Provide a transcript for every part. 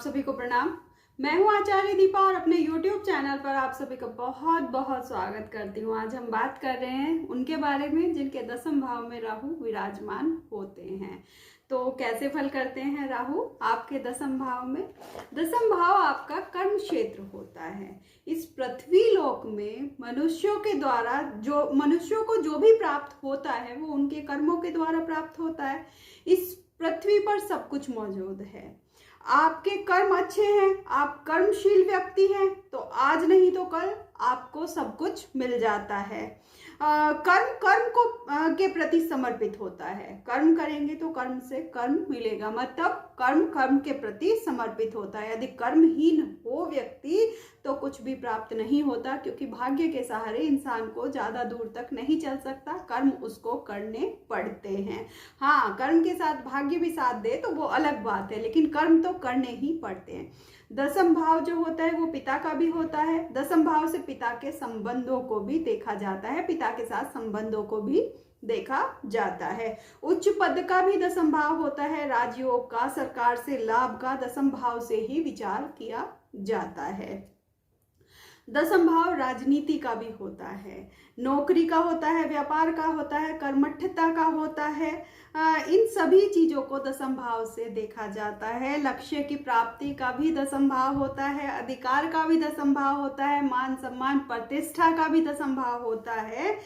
सभी को प्रणाम। मैं हूं आचार्य दीपा और अपने YouTube चैनल पर आप सभी का बहुत बहुत स्वागत करती हूं। आज हम बात कर रहे हैं उनके बारे में जिनके दसम भाव में राहु विराजमान होते हैं। तो कैसे फल करते हैं राहु आपके दसम भाव में? दसम भाव आपका कर्म क्षेत्र होता है। इस पृथ्वी लोक में मनुष्यों के द्वारा मनुष्यों को जो भी प्राप्त होता है वो उनके कर्मों के द्वारा प्राप्त होता है। इस पृथ्वी पर सब कुछ मौजूद है। आपके कर्म अच्छे हैं, आप कर्मशील व्यक्ति हैं, तो आज नहीं तो कल आपको सब कुछ मिल जाता है। कर्म को के प्रति समर्पित होता है। कर्म करेंगे तो कर्म से कर्म मिलेगा, मतलब कर्म के प्रति समर्पित होता है। यदि कर्महीन हो व्यक्ति तो कुछ भी प्राप्त नहीं होता, क्योंकि भाग्य के सहारे इंसान को ज्यादा दूर तक नहीं चल सकता। कर्म उसको करने पड़ते हैं। हाँ, कर्म के साथ भाग्य भी साथ दे तो वो अलग बात है, लेकिन कर्म तो करने ही पड़ते हैं। दसम भाव जो होता है वो पिता का भी होता है। दसम भाव से पिता के संबंधों को भी देखा जाता है, पिता के साथ संबंधों को भी देखा जाता है। उच्च पद का भी दसम भाव होता है। राजयोग का, सरकार से लाभ का दसम भाव से ही विचार किया जाता है। दसम भाव राजनीति का भी होता है, नौकरी का होता है, व्यापार का होता है, कर्मठता का होता है। इन सभी चीजों को दसम भाव से देखा जाता है। लक्ष्य की प्राप्ति का भी दसम भाव होता है, अधिकार का भी दसम भाव होता है, मान सम्मान प्रतिष्ठा का भी दसम भाव होता है।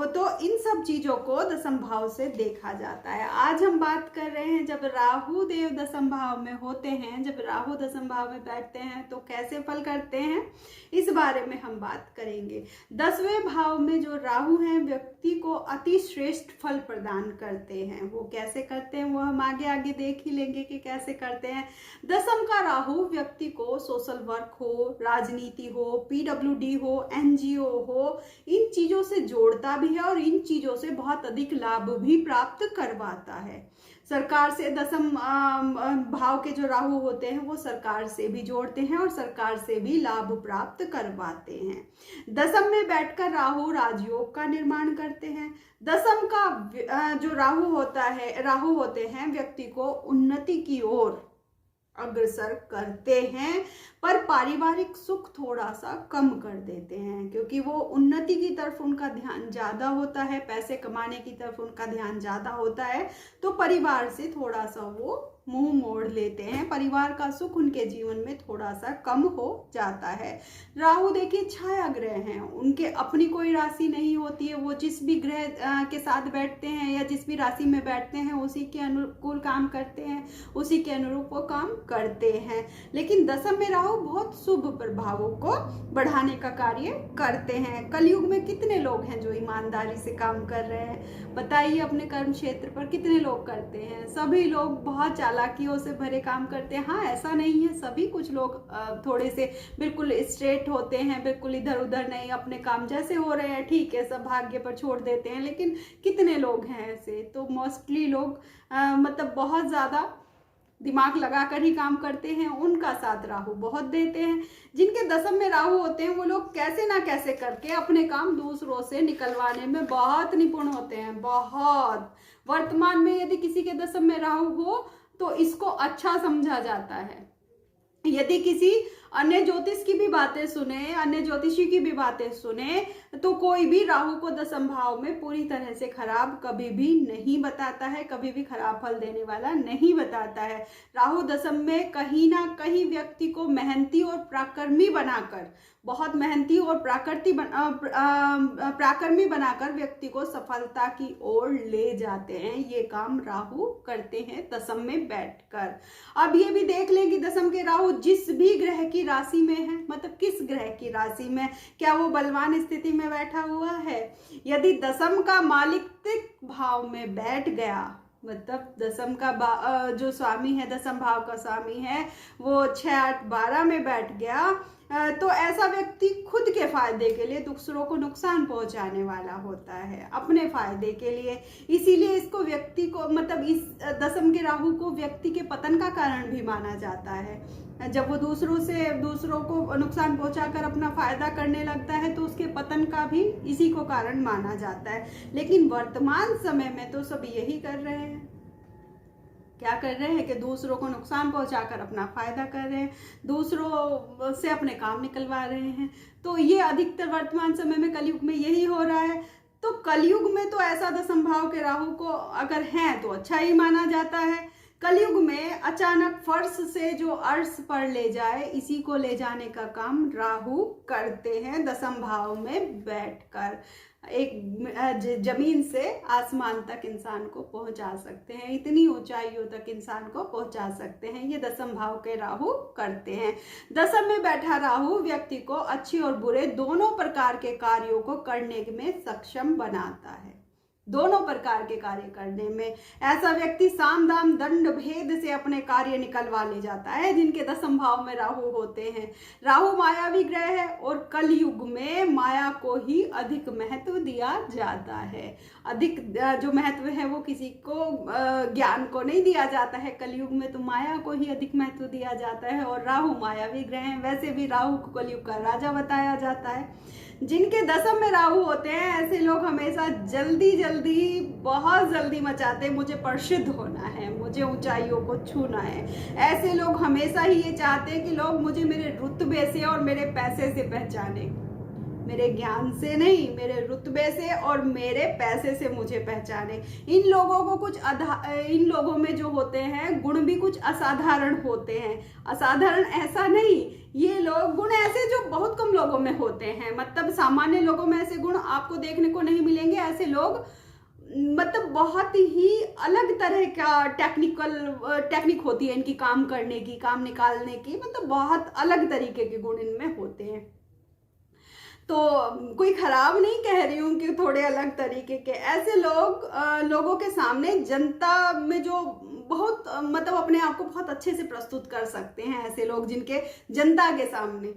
तो इन सब चीजों को दसम भाव से देखा जाता है। आज हम बात कर रहे हैं जब राहु देव दसम भाव में होते हैं, जब राहु दसम भाव में बैठते हैं तो कैसे फल करते हैं, इस बारे में हम बात करेंगे। 10वें भाव में जो राहु हैं व्यक्ति को अति श्रेष्ठ फल प्रदान करते हैं। वो कैसे करते हैं वो हम आगे आगे देख ही लेंगे कि कैसे करते हैं। दसम का राहु व्यक्ति को सोशल वर्क हो, राजनीति हो, पीडब्ल्यूडी हो, एनजीओ हो, इन चीजों से जोड़ता भी है और इन चीजों से बहुत अधिक लाभ भी प्राप्त करवाता है। सरकार से दसम भाव के जो राहु होते हैं वो सरकार से भी जोड़ते हैं और सरकार से भी लाभ प्राप्त करवाते हैं। दसम में बैठकर राहु राजयोग का निर्माण करते हैं। दसम का जो राहु होते हैं व्यक्ति को उन्नति की ओर अग्रसर करते हैं, पर पारिवारिक सुख थोड़ा सा कम कर देते हैं, क्योंकि वो उन्नति की तरफ उनका ध्यान ज्यादा होता है, पैसे कमाने की तरफ उनका ध्यान ज्यादा होता है, तो परिवार से थोड़ा सा वो मुंह मोड़ लेते हैं। परिवार का सुख उनके जीवन में थोड़ा सा कम हो जाता है। राहु देखिए छाया ग्रह हैं, उनके अपनी कोई राशि नहीं होती है। वो जिस भी ग्रह के साथ बैठते हैं या जिस भी राशि में बैठते हैं उसी के अनुकूल काम करते हैं, उसी के अनुरूप वो काम करते हैं। लेकिन दसम में राहु बहुत शुभ प्रभावों को बढ़ाने का कार्य करते हैं। कलयुग में कितने लोग हैं जो ईमानदारी से काम कर रहे हैं? बताइए, अपने कर्म क्षेत्र पर कितने लोग करते हैं? सभी लोग बहुत चालाकियों से भरे काम करते हैं। हाँ, ऐसा नहीं है, सभी कुछ लोग थोड़े से बिल्कुल स्ट्रेट होते हैं, बिल्कुल इधर उधर नहीं, अपने काम जैसे हो रहे हैं ठीक है सब भाग्य पर छोड़ देते हैं। लेकिन कितने लोग हैं ऐसे? तो मोस्टली लोग मतलब बहुत ज्यादा दिमाग लगाकर ही काम करते हैं, उनका साथ राहु बहुत देते हैं। जिनके दसम में राहु होते हैं वो लोग कैसे ना कैसे करके अपने काम दूसरों से निकलवाने में बहुत निपुण होते हैं, बहुत। वर्तमान में यदि किसी के दसम में राहु हो तो इसको अच्छा समझा जाता है। यदि किसी अन्य ज्योतिष की भी बातें सुने, अन्य ज्योतिषी की भी बातें सुने, तो कोई भी राहु को दसम भाव में पूरी तरह से खराब कभी भी नहीं बताता है, कभी भी खराब फल देने वाला नहीं बताता है। राहु दसम में कहीं ना कहीं व्यक्ति को मेहनती और पराक्रमी बनाकर, बहुत मेहनती और पराक्रमी बनाकर व्यक्ति को सफलता की ओर ले जाते हैं। ये काम राहु करते हैं दसम में बैठकर। अब ये भी देख लें कि दसम के राहु जिस भी ग्रह की राशि में है, मतलब किस ग्रह की राशि में, क्या वो बलवान स्थिति में बैठा हुआ है? यदि दसम का मालिक तिक भाव में बैठ गया, मतलब दसम का जो स्वामी है, दसम भाव का स्वामी है, वो 6, 8, 12 में बैठ गया, तो ऐसा व्यक्ति खुद के फायदे के लिए दूसरों को नुकसान पहुंचाने वाला होता है, अपने फायदे के लिए। इसीलिए इसको व्यक्ति को, मतलब इस दसम के राहु को व्यक्ति के पतन का कारण भी माना जाता है। जब वो दूसरों को नुकसान पहुंचाकर अपना फायदा करने लगता है तो उसके पतन का भी इसी को कारण माना जाता है। लेकिन वर्तमान समय में तो सब यही कर रहे हैं। क्या कर रहे हैं कि दूसरों को नुकसान पहुंचाकर अपना फायदा कर रहे हैं, दूसरों से अपने काम निकलवा रहे हैं। तो ये अधिकतर वर्तमान समय में कलयुग में यही हो रहा है। तो कलयुग में तो ऐसा दशम भाव के राहु को अगर हैं तो अच्छा ही माना जाता है। कलयुग में अचानक फर्श से जो अर्श पर ले जाए, इसी को ले जाने का काम राहु करते हैं दशम भाव में बैठकर। एक जमीन से आसमान तक इंसान को पहुंचा सकते हैं, इतनी ऊंचाइयों तक इंसान को पहुंचा सकते हैं, ये दशम भाव के राहु करते हैं। दशम में बैठा राहु व्यक्ति को अच्छे और बुरे दोनों प्रकार के कार्यों को करने में सक्षम बनाता है, दोनों प्रकार के कार्य करने में। ऐसा व्यक्ति साम दाम दंड भेद से अपने कार्य निकलवा ले जाता है जिनके दशम भाव में राहु होते हैं। राहु मायावी ग्रह है और कलयुग में माया को ही अधिक महत्व दिया जाता है। अधिक जो महत्व है वो किसी को ज्ञान को नहीं दिया जाता है, कलयुग में तो माया को ही अधिक महत्व दिया जाता है। और राहु मायावी ग्रह है, वैसे भी राहु को कलयुग का राजा बताया जाता है। जिनके दशम में राहु होते हैं ऐसे लोग हमेशा जल्दी बहुत जल्दी मचाते हैं, मुझे प्रसिद्ध होना है, मुझे ऊंचाइयों को छूना है। ऐसे लोग हमेशा ही ये चाहते हैं कि लोग मुझे मेरे रुतबे से और मेरे पैसे से पहचाने, मेरे ज्ञान से नहीं, मेरे रुतबे से और मेरे पैसे से मुझे पहचाने। इन लोगों को कुछ इन लोगों में जो होते हैं गुण भी कुछ असाधारण होते हैं। असाधारण ऐसा नहीं, ये लोग गुण ऐसे जो बहुत कम लोगों में होते हैं, मतलब सामान्य लोगों में ऐसे गुण आपको देखने को नहीं मिलेंगे। ऐसे लोग मतलब बहुत ही अलग तरह का टेक्निक होती है इनकी काम करने की, काम निकालने की, मतलब बहुत अलग तरीके के गुण इनमें होते हैं। तो कोई खराब नहीं कह रही हूँ कि थोड़े अलग तरीके के ऐसे लोगों के सामने जनता में जो बहुत मतलब अपने आप को बहुत अच्छे से प्रस्तुत कर सकते हैं। ऐसे लोग जिनके जनता के सामने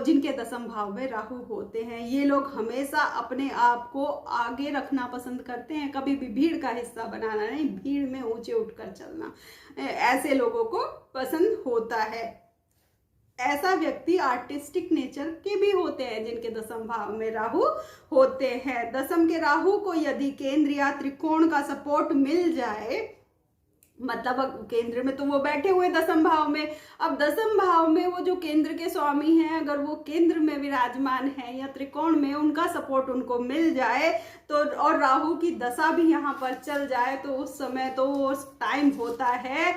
जिनके दशम भाव में राहु होते हैं, ये लोग हमेशा अपने आप को आगे रखना पसंद करते हैं, कभी भी भीड़ का हिस्सा बनाना नहीं, भीड़ में ऊंचे उठकर चलना ऐसे लोगों को पसंद होता है। ऐसा व्यक्ति आर्टिस्टिक नेचर के भी होते हैं जिनके दशम भाव में राहु होते हैं। दशम के राहु को यदि केंद्र या त्रिकोण का सपोर्ट मिल जाए, मतलब केंद्र में तो वो बैठे हुए दशम भाव में, अब दशम भाव में वो जो केंद्र के स्वामी हैं अगर वो केंद्र में विराजमान है या त्रिकोण में, उनका सपोर्ट उनको मिल जाए तो और राहु की दशा भी यहाँ पर चल जाए तो उस समय तो उस टाइम होता है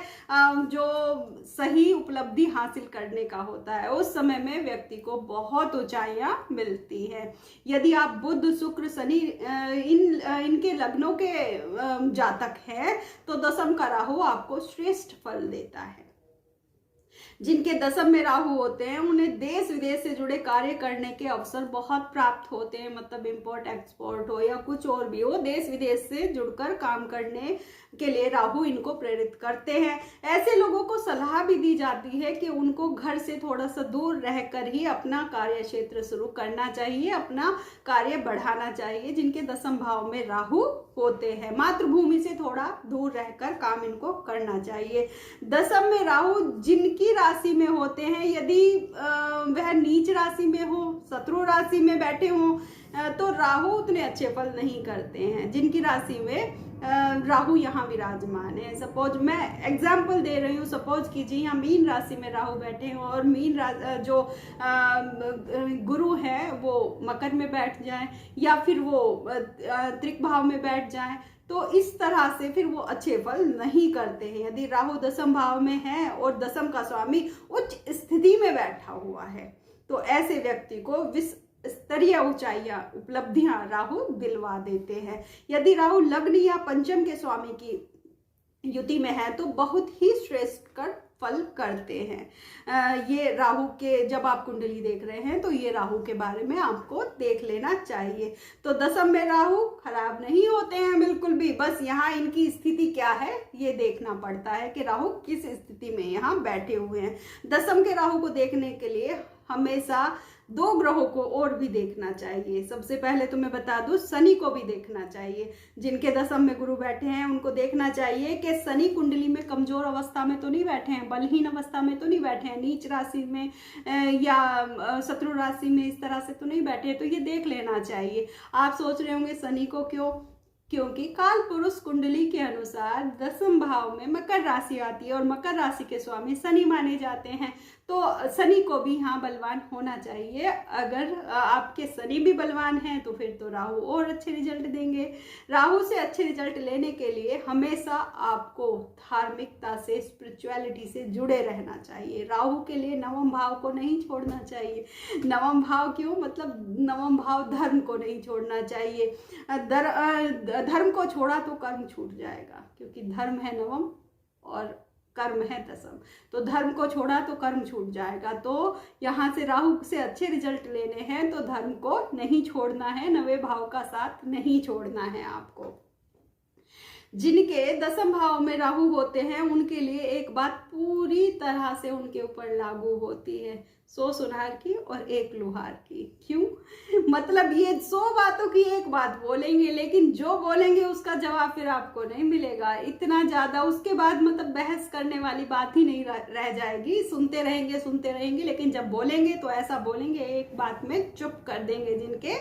जो सही उपलब्धि हासिल करने का होता है। उस समय में व्यक्ति को बहुत ऊंचाइयां मिलती है। यदि आप बुध शुक्र शनि इनके लग्नों के जातक हैं तो दशम का राहु आपको श्रेष्ठ फल देता है। जिनके दशम में राहु होते हैं उन्हें देश विदेश से जुड़े कार्य करने के अवसर बहुत प्राप्त होते हैं, मतलब इंपोर्ट एक्सपोर्ट हो या कुछ और भी हो, देश विदेश से जुड़कर काम करने के लिए राहु इनको प्रेरित करते हैं। ऐसे लोगों को सलाह भी दी जाती है कि उनको घर से थोड़ा सा दूर रहकर ही अपना कार्य क्षेत्र शुरू करना चाहिए, अपना कार्य बढ़ाना चाहिए। जिनके दशम भाव में राहु होते हैं मातृभूमि से थोड़ा दूर रहकर काम इनको करना चाहिए। दशम में राहु जिनकी राशि में होते हैं, यदि वह नीच राशि में हो, शत्रु राशि में बैठे हो तो राहु उतने अच्छे फल नहीं करते हैं। जिनकी राशि में राहु यहाँ विराजमान है, सपोज मैं एग्जाम्पल दे रही हूँ, सपोज कीजिए यहाँ मीन राशि में राहु बैठे हैं और मीन जो गुरु है वो मकर में बैठ जाए या फिर वो त्रिक भाव में बैठ जाए, तो इस तरह से फिर वो अच्छे फल नहीं करते हैं। यदि राहु दशम भाव में है और दशम का स्वामी उच्च स्थिति में बैठा हुआ है तो ऐसे व्यक्ति को विश्व स्तरीय ऊंचाइयां उपलब्धियां राहु दिलवा देते हैं। यदि राहु लग्न या पंचम के स्वामी की युति में है तो बहुत ही श्रेष्ठ कर फल करते हैं। ये राहु के जब आप कुंडली देख रहे हैं तो ये राहु के बारे में आपको देख लेना चाहिए। तो दशम में राहु खराब नहीं होते हैं बिल्कुल भी, बस यहाँ इनकी स्थिति क्या है ये देखना पड़ता है कि राहु किस स्थिति में यहाँ बैठे हुए हैं। दशम के राहु को देखने के लिए हमेशा दो ग्रहों को और भी देखना चाहिए। सबसे पहले तो मैं बता दूं शनि को भी देखना चाहिए। जिनके दशम में गुरु बैठे हैं उनको देखना चाहिए कि शनि कुंडली में कमजोर अवस्था में तो नहीं बैठे हैं, बलहीन अवस्था में तो नहीं बैठे हैं, नीच राशि में या शत्रु राशि में इस तरह से तो नहीं बैठे हैं, तो ये देख लेना चाहिए। आप सोच रहे होंगे शनि को क्योंकि काल पुरुष कुंडली के अनुसार 10वें भाव में मकर राशि आती है और मकर राशि के स्वामी शनि माने जाते हैं। तो शनि को भी यहाँ बलवान होना चाहिए। अगर आपके शनि भी बलवान हैं तो फिर तो राहु और अच्छे रिजल्ट देंगे। राहु से अच्छे रिजल्ट लेने के लिए हमेशा आपको धार्मिकता से, स्पिरिचुअलिटी से जुड़े रहना चाहिए। राहु के लिए 9वें भाव को नहीं छोड़ना चाहिए। 9वां भाव क्यों, मतलब 9वां भाव धर्म को नहीं छोड़ना चाहिए। धर्म को छोड़ा तो कर्म छूट जाएगा, क्योंकि धर्म है 9वां और कर्म है 10वां। तो धर्म को छोड़ा तो कर्म छूट जाएगा। तो यहाँ से राहु से अच्छे रिजल्ट लेने हैं तो धर्म को नहीं छोड़ना है, 9वें भाव का साथ नहीं छोड़ना है आपको। जिनके 10वें भाव में राहु होते हैं उनके लिए एक बात पूरी तरह से उनके ऊपर लागू होती है, 100 सुनार की और 1 लोहार की। क्यों, मतलब ये 100 बातों की एक बात बोलेंगे, लेकिन जो बोलेंगे उसका जवाब फिर आपको नहीं मिलेगा। इतना ज्यादा उसके बाद मतलब बहस करने वाली बात ही नहीं रह जाएगी। सुनते रहेंगे, लेकिन जब बोलेंगे तो ऐसा बोलेंगे एक बात में चुप कर देंगे। जिनके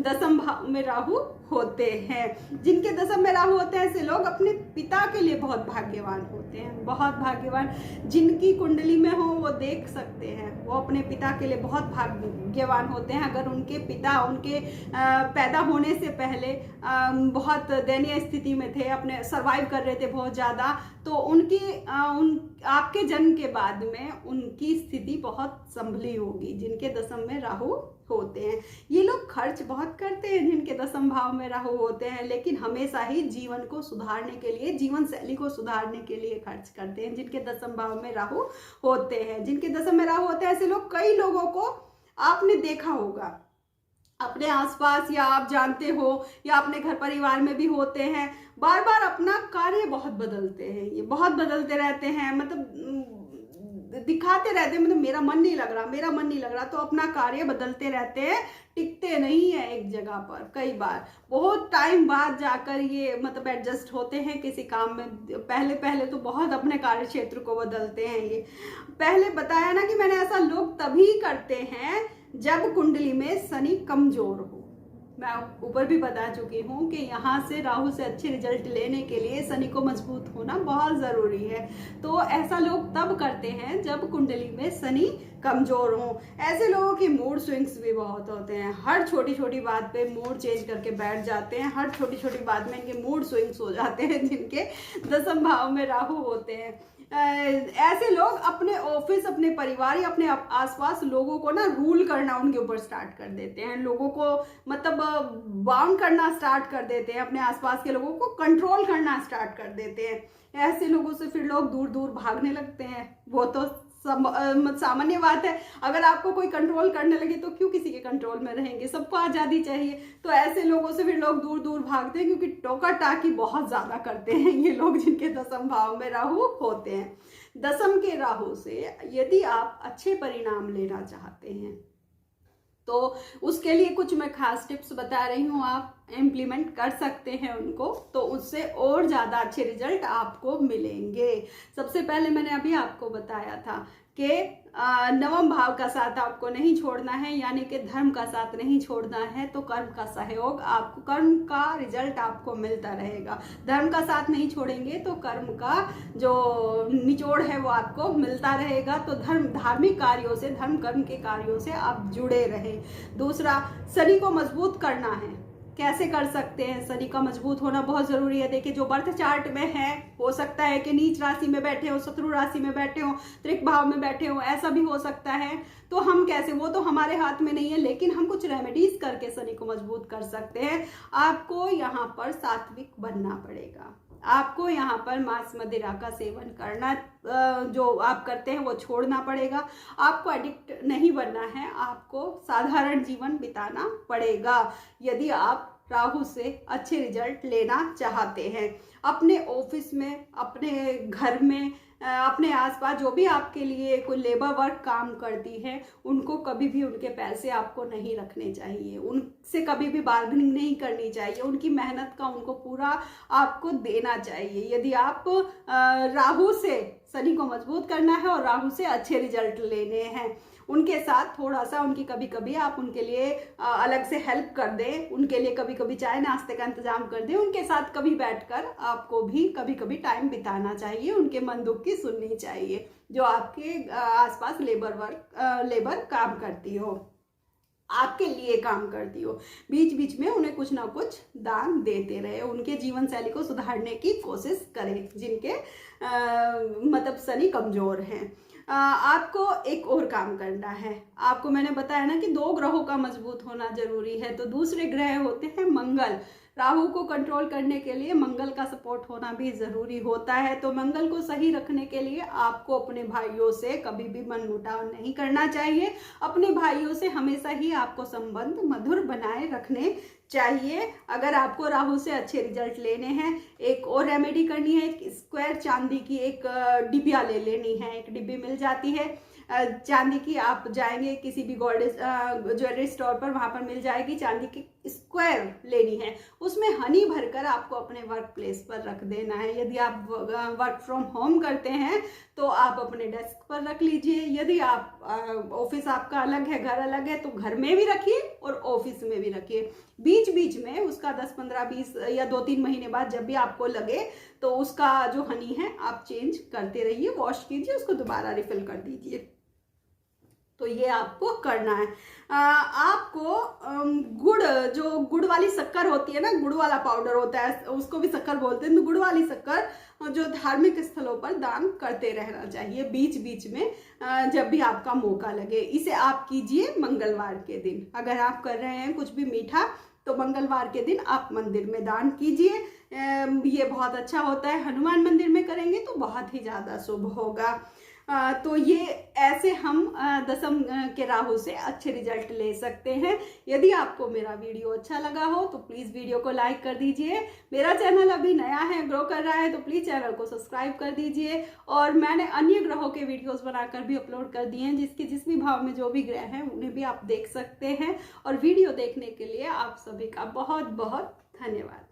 10वें भाव में राहु होते हैं, जिनके 10वें में राहु होते हैं, ऐसे लोग अपने पिता के लिए बहुत भाग्यवान होते हैं, बहुत भाग्यवान। जिनकी कुंडली में हो वो देख सकते हैं, वो अपने पिता के लिए बहुत भाग्यवान होते हैं। अगर उनके पिता उनके पैदा होने से पहले बहुत दयनीय स्थिति में थे, अपने सरवाइव कर रहे थे बहुत ज़्यादा, तो आपके जन्म के बाद में उनकी स्थिति बहुत संभली होगी। जिनके 10वें में राहु होते हैं, ये लोग खर्च बहुत करते हैं जिनके 10वें भाव में राहु होते हैं, लेकिन हमेशा ही जीवन को सुधारने के लिए, जीवन शैली को सुधारने के लिए खर्च करते हैं। जिनके 10वें भाव में राहु होते हैं, जिनके 10वें में राहु होते हैं, ऐसे लोग कई लोगों को आपने देखा होगा अपने आसपास, या आप जानते हो, या अपने घर परिवार में भी होते हैं। बार बार अपना कार्य बहुत बदलते हैं, ये बहुत बदलते रहते हैं, मतलब दिखाते रहते हैं, मतलब मेरा मन नहीं लग रहा, तो अपना कार्य बदलते रहते हैं, टिकते नहीं है एक जगह पर। कई बार बहुत टाइम बाद जाकर ये मतलब एडजस्ट होते हैं किसी काम में। पहले तो बहुत अपने कार्य क्षेत्र को बदलते हैं। ये पहले बताया ना कि मैंने, ऐसा लोग तभी करते हैं जब कुंडली में शनि कमजोर हो। मैं ऊपर भी बता चुकी हूँ कि यहाँ से राहु से अच्छे रिजल्ट लेने के लिए शनि को मजबूत होना बहुत ज़रूरी है। तो ऐसा लोग तब करते हैं जब कुंडली में शनि कमजोर हो। ऐसे लोगों की मूड स्विंग्स भी बहुत होते हैं, हर छोटी छोटी बात पे मूड चेंज करके बैठ जाते हैं, हर छोटी छोटी बात में इनके मूड स्विंग्स हो जाते हैं। जिनके 10वें भाव में राहु होते हैं, ऐसे लोग अपने ऑफिस, अपने परिवार या अपने आसपास लोगों को ना रूल करना उनके ऊपर स्टार्ट कर देते हैं। लोगों को मतलब बाउंड करना स्टार्ट कर देते हैं, अपने आसपास के लोगों को कंट्रोल करना स्टार्ट कर देते हैं। ऐसे लोगों से फिर लोग दूर दूर भागने लगते हैं। वो तो सामान्य बात है। अगर आपको कोई कंट्रोल करने लगे तो क्यों किसी के कंट्रोल में रहेंगे, सबको आज़ादी चाहिए। तो ऐसे लोगों से फिर लोग दूर दूर भागते हैं, क्योंकि टोका टाकी बहुत ज़्यादा करते हैं ये लोग जिनके 10वें भाव में राहु होते हैं। 10वें के राहु से यदि आप अच्छे परिणाम लेना चाहते हैं तो उसके लिए कुछ मैं खास टिप्स बता रही हूँ, आप इम्प्लीमेंट कर सकते हैं उनको, तो उससे और ज़्यादा अच्छे रिजल्ट आपको मिलेंगे। सबसे पहले मैंने अभी आपको बताया था कि 9वें भाव का साथ आपको नहीं छोड़ना है, यानी कि धर्म का साथ नहीं छोड़ना है, तो कर्म का सहयोग, आपको कर्म का रिजल्ट आपको मिलता रहेगा। धर्म का साथ नहीं छोड़ेंगे तो कर्म का जो निचोड़ है वो आपको मिलता रहेगा। तो धार्मिक कार्यों से, धर्म कर्म के कार्यों से आप जुड़े रहें। दूसरा, शनि को मजबूत करना है। कैसे कर सकते हैं? शनि का मजबूत होना बहुत जरूरी है। देखिए, जो बर्थ चार्ट में है, हो सकता है कि नीच राशि में बैठे हो, शत्रु राशि में बैठे हो, त्रिक भाव में बैठे हो, ऐसा भी हो सकता है। तो हम कैसे, वो तो हमारे हाथ में नहीं है, लेकिन हम कुछ रेमेडीज करके शनि को मजबूत कर सकते हैं। आपको यहाँ पर सात्विक बनना पड़ेगा। आपको यहाँ पर मांस मदिरा का सेवन करना, जो आप करते हैं वो छोड़ना पड़ेगा। आपको एडिक्ट नहीं बनना है, आपको साधारण जीवन बिताना पड़ेगा यदि आप राहु से अच्छे रिजल्ट लेना चाहते हैं। अपने ऑफिस में, अपने घर में, अपने आसपास जो भी आपके लिए कोई लेबर वर्क काम करती है, उनको कभी भी उनके पैसे आपको नहीं रखने चाहिए, उनसे कभी भी बार्गेनिंग नहीं करनी चाहिए। उनकी मेहनत का उनको पूरा आपको देना चाहिए। यदि आप राहु से, शनि को मजबूत करना है और राहु से अच्छे रिजल्ट लेने हैं, उनके साथ थोड़ा सा उनकी कभी कभी आप उनके लिए अलग से हेल्प कर दें, उनके लिए कभी कभी चाय नाश्ते का इंतजाम कर दें, उनके साथ कभी बैठकर आपको भी कभी कभी टाइम बिताना चाहिए, उनके मन दुख की सुननी चाहिए जो आपके आसपास लेबर काम करती हो, आपके लिए काम करती हो। बीच बीच में उन्हें कुछ ना कुछ दान देते रहे, उनके जीवन शैली को सुधारने की कोशिश करें जिनके मतलब शनि कमजोर हैं। आपको एक और काम करना है। आपको मैंने बताया ना कि 2 ग्रहों का मजबूत होना जरूरी है, तो दूसरे ग्रह होते हैं मंगल। राहु को कंट्रोल करने के लिए मंगल का सपोर्ट होना भी जरूरी होता है। तो मंगल को सही रखने के लिए आपको अपने भाइयों से कभी भी मनमुटाव नहीं करना चाहिए। अपने भाइयों से हमेशा ही आपको संबंध मधुर बनाए रखने चाहिए। अगर आपको राहु से अच्छे रिजल्ट लेने हैं, एक और रेमेडी करनी है। एक स्क्वायर चांदी की एक डिबिया ले लेनी है। एक डिब्बी मिल जाती है चांदी की, आप जाएंगे किसी भी गोल्ड ज्वेलरी स्टोर पर, वहां पर मिल जाएगी। चांदी की स्क्वायर लेनी है, उसमें हनी भरकर आपको अपने वर्क प्लेस पर रख देना है। यदि आप वर्क फ्रॉम होम करते हैं तो आप अपने डेस्क पर रख लीजिए। यदि आप ऑफिस आपका अलग है, घर अलग है, तो घर में भी रखिए और ऑफिस में भी रखिए। बीच बीच में उसका 10, 15, 20 या 2-3 महीने बाद जब भी आपको लगे तो उसका जो हनी है आप चेंज करते रहिए, वॉश कीजिए, उसको दोबारा रिफिल कर दीजिए। तो ये आपको करना है। आपको गुड़ वाली शक्कर होती है ना, गुड़ वाला पाउडर होता है, उसको भी शक्कर बोलते हैं, तो गुड़ वाली शक्कर जो धार्मिक स्थलों पर दान करते रहना चाहिए बीच बीच में जब भी आपका मौका लगे। इसे आप कीजिए मंगलवार के दिन। अगर आप कर रहे हैं कुछ भी मीठा तो मंगलवार के दिन आप मंदिर में दान कीजिए, ये बहुत अच्छा होता है। हनुमान मंदिर में करेंगे तो बहुत ही ज़्यादा शुभ होगा। तो ये ऐसे हम दशम के राहु से अच्छे रिजल्ट ले सकते हैं। यदि आपको मेरा वीडियो अच्छा लगा हो तो प्लीज़ वीडियो को लाइक कर दीजिए। मेरा चैनल अभी नया है, ग्रो कर रहा है, तो प्लीज़ चैनल को सब्सक्राइब कर दीजिए। और मैंने अन्य ग्रहों के वीडियोस बनाकर भी अपलोड कर दिए हैं, जिसके जिस भी भाव में जो भी ग्रह हैं उन्हें भी आप देख सकते हैं। और वीडियो देखने के लिए आप सभी का बहुत बहुत धन्यवाद।